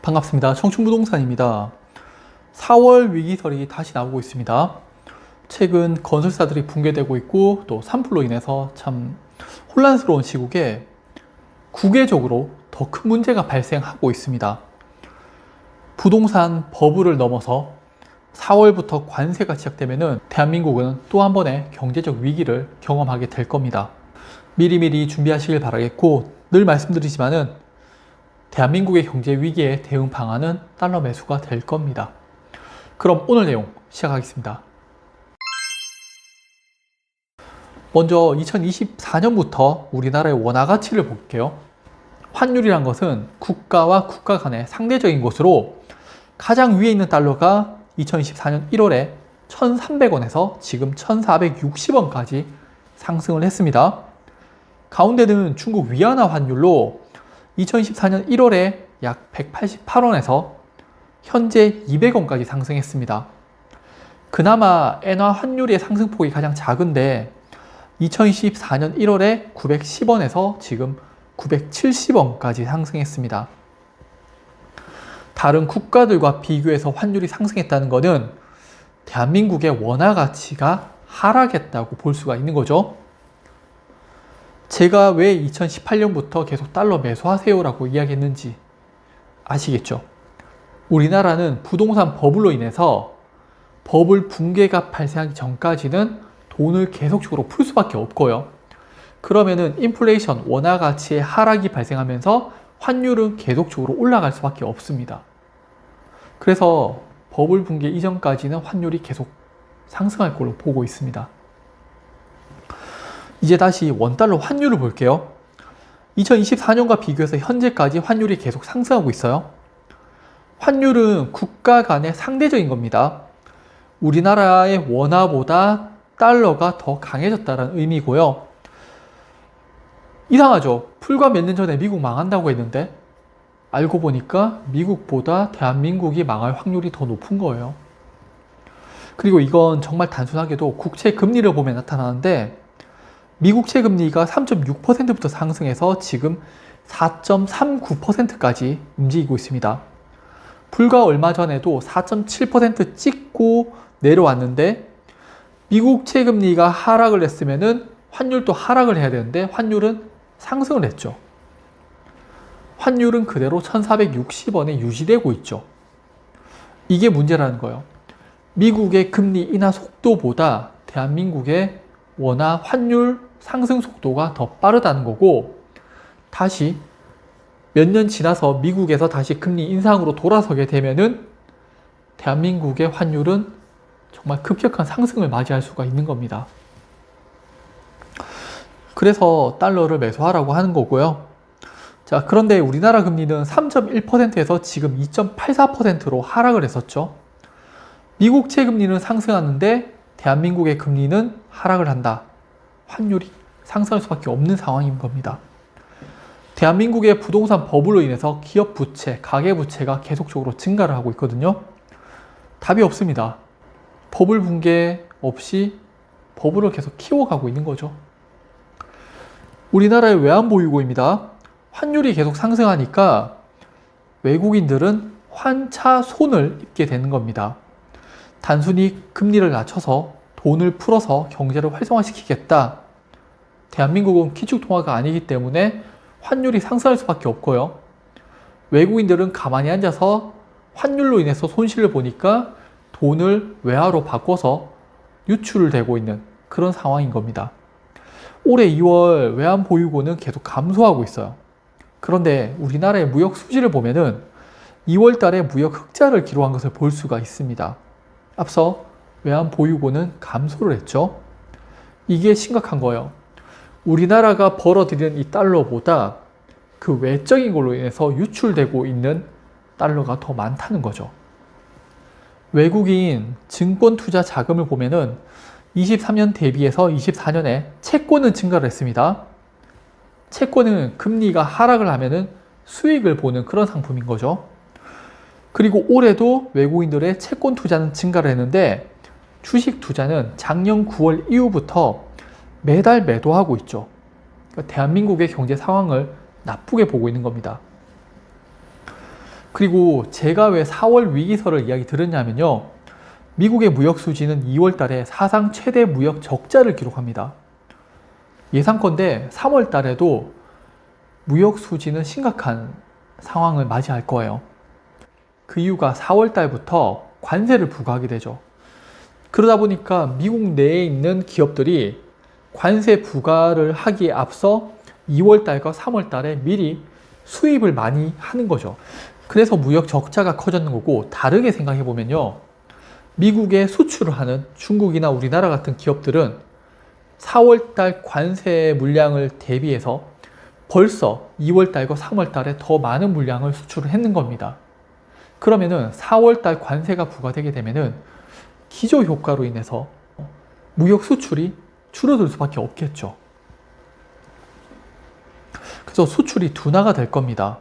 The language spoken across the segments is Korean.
반갑습니다. 청춘부동산입니다. 4월 위기설이 다시 나오고 있습니다. 최근 건설사들이 붕괴되고 있고 또 산불로 인해서 참 혼란스러운 시국에 국외적으로 더 큰 문제가 발생하고 있습니다. 부동산 버블을 넘어서 4월부터 관세가 시작되면 대한민국은 또 한 번의 경제적 위기를 경험하게 될 겁니다. 미리미리 준비하시길 바라겠고, 늘 말씀드리지만은 대한민국의 경제 위기에 대응 방안은 달러 매수가 될 겁니다. 그럼 오늘 내용 시작하겠습니다. 먼저 2024년부터 우리나라의 원화 가치를 볼게요. 환율이란 것은 국가와 국가 간의 상대적인 것으로 가장 위에 있는 달러가 2024년 1월에 1,300원에서 지금 1,460원까지 상승을 했습니다. 가운데는 중국 위안화 환율로 2024년 1월에 약 188원에서 현재 200원까지 상승했습니다. 그나마 엔화 환율의 상승폭이 가장 작은데 2024년 1월에 910원에서 지금 970원까지 상승했습니다. 다른 국가들과 비교해서 환율이 상승했다는 것은 대한민국의 원화 가치가 하락했다고 볼 수가 있는 거죠. 제가 왜 2018년부터 계속 달러 매수하세요라고 이야기했는지 아시겠죠? 우리나라는 부동산 버블로 인해서 버블 붕괴가 발생하기 전까지는 돈을 계속적으로 풀 수밖에 없고요. 그러면은 인플레이션, 원화 가치의 하락이 발생하면서 환율은 계속적으로 올라갈 수밖에 없습니다. 그래서 버블 붕괴 이전까지는 환율이 계속 상승할 걸로 보고 있습니다. 이제 다시 원달러 환율을 볼게요. 2024년과 비교해서 현재까지 환율이 계속 상승하고 있어요. 환율은 국가 간의 상대적인 겁니다. 우리나라의 원화보다 달러가 더 강해졌다는 의미고요. 이상하죠? 불과 몇 년 전에 미국 망한다고 했는데 알고 보니까 미국보다 대한민국이 망할 확률이 더 높은 거예요. 그리고 이건 정말 단순하게도 국채 금리를 보면 나타나는데 미국 채금리가 3.6%부터 상승해서 지금 4.39%까지 움직이고 있습니다. 불과 얼마 전에도 4.7% 찍고 내려왔는데 미국 채금리가 하락을 했으면 환율도 하락을 해야 되는데 환율은 상승을 했죠. 환율은 그대로 1,460원에 유지되고 있죠. 이게 문제라는 거예요. 미국의 금리 인하 속도보다 대한민국의 원화 환율 상승 속도가 더 빠르다는 거고, 다시 몇 년 지나서 미국에서 다시 금리 인상으로 돌아서게 되면은 대한민국의 환율은 정말 급격한 상승을 맞이할 수가 있는 겁니다. 그래서 달러를 매수하라고 하는 거고요. 자, 그런데 우리나라 금리는 3.1%에서 지금 2.84%로 하락을 했었죠. 미국 채금리는 상승하는데 대한민국의 금리는 하락을 한다. 환율이 상승할 수밖에 없는 상황인 겁니다. 대한민국의 부동산 버블로 인해서 기업 부채, 가계 부채가 계속적으로 증가를 하고 있거든요. 답이 없습니다. 버블 붕괴 없이 버블을 계속 키워가고 있는 거죠. 우리나라의 외환보유고입니다. 환율이 계속 상승하니까 외국인들은 환차손을 입게 되는 겁니다. 단순히 금리를 낮춰서 돈을 풀어서 경제를 활성화시키겠다. 대한민국은 기축통화가 아니기 때문에 환율이 상승할 수밖에 없고요. 외국인들은 가만히 앉아서 환율로 인해서 손실을 보니까 돈을 외화로 바꿔서 유출을 되고 있는 그런 상황인 겁니다. 올해 2월 외환보유고는 계속 감소하고 있어요. 그런데 우리나라의 무역 수지를 보면은 2월 달에 무역 흑자를 기록한 것을 볼 수가 있습니다. 앞서 외환보유고는 감소를 했죠. 이게 심각한 거예요. 우리나라가 벌어들이는 이 달러보다 그 외적인 걸로 인해서 유출되고 있는 달러가 더 많다는 거죠. 외국인 증권 투자 자금을 보면은 23년 대비해서 24년에 채권은 증가를 했습니다. 채권은 금리가 하락을 하면은 수익을 보는 그런 상품인 거죠. 그리고 올해도 외국인들의 채권 투자는 증가를 했는데 주식 투자는 작년 9월 이후부터 매달 매도하고 있죠. 그러니까 대한민국의 경제 상황을 나쁘게 보고 있는 겁니다. 그리고 제가 왜 4월 위기설을 이야기 드렸냐면요. 미국의 무역 수지는 2월 달에 사상 최대 무역 적자를 기록합니다. 예상컨대 3월 달에도 무역 수지는 심각한 상황을 맞이할 거예요. 그 이유가 4월 달부터 관세를 부과하게 되죠. 그러다 보니까 미국 내에 있는 기업들이 관세 부과를 하기에 앞서 2월 달과 3월 달에 미리 수입을 많이 하는 거죠. 그래서 무역 적자가 커졌는 거고, 다르게 생각해 보면요. 미국에 수출을 하는 중국이나 우리나라 같은 기업들은 4월 달 관세 물량을 대비해서 벌써 2월 달과 3월 달에 더 많은 물량을 수출을 했는 겁니다. 그러면은 4월 달 관세가 부과되게 되면은 기저 효과로 인해서 무역 수출이 줄어들 수밖에 없겠죠. 그래서 수출이 둔화가 될 겁니다.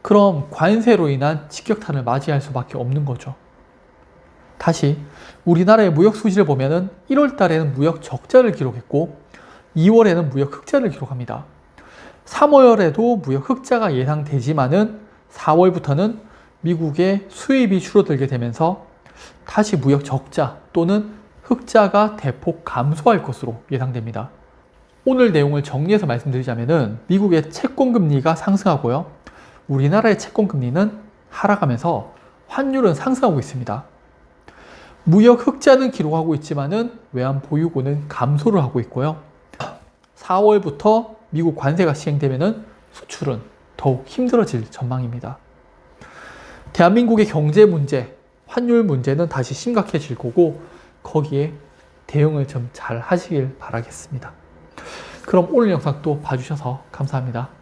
그럼 관세로 인한 직격탄을 맞이할 수밖에 없는 거죠. 다시 우리나라의 무역 수지를 보면은 1월 달에는 무역 적자를 기록했고 2월에는 무역 흑자를 기록합니다. 3월에도 무역 흑자가 예상되지만은 4월부터는 미국의 수입이 줄어들게 되면서 다시 무역 적자 또는 흑자가 대폭 감소할 것으로 예상됩니다. 오늘 내용을 정리해서 말씀드리자면은 미국의 채권금리가 상승하고요. 우리나라의 채권금리는 하락하면서 환율은 상승하고 있습니다. 무역 흑자는 기록하고 있지만은 외환 보유고는 감소를 하고 있고요. 4월부터 미국 관세가 시행되면은 수출은 더욱 힘들어질 전망입니다. 대한민국의 경제 문제, 환율 문제는 다시 심각해질 거고 거기에 대응을 좀 잘 하시길 바라겠습니다. 그럼 오늘 영상도 봐주셔서 감사합니다.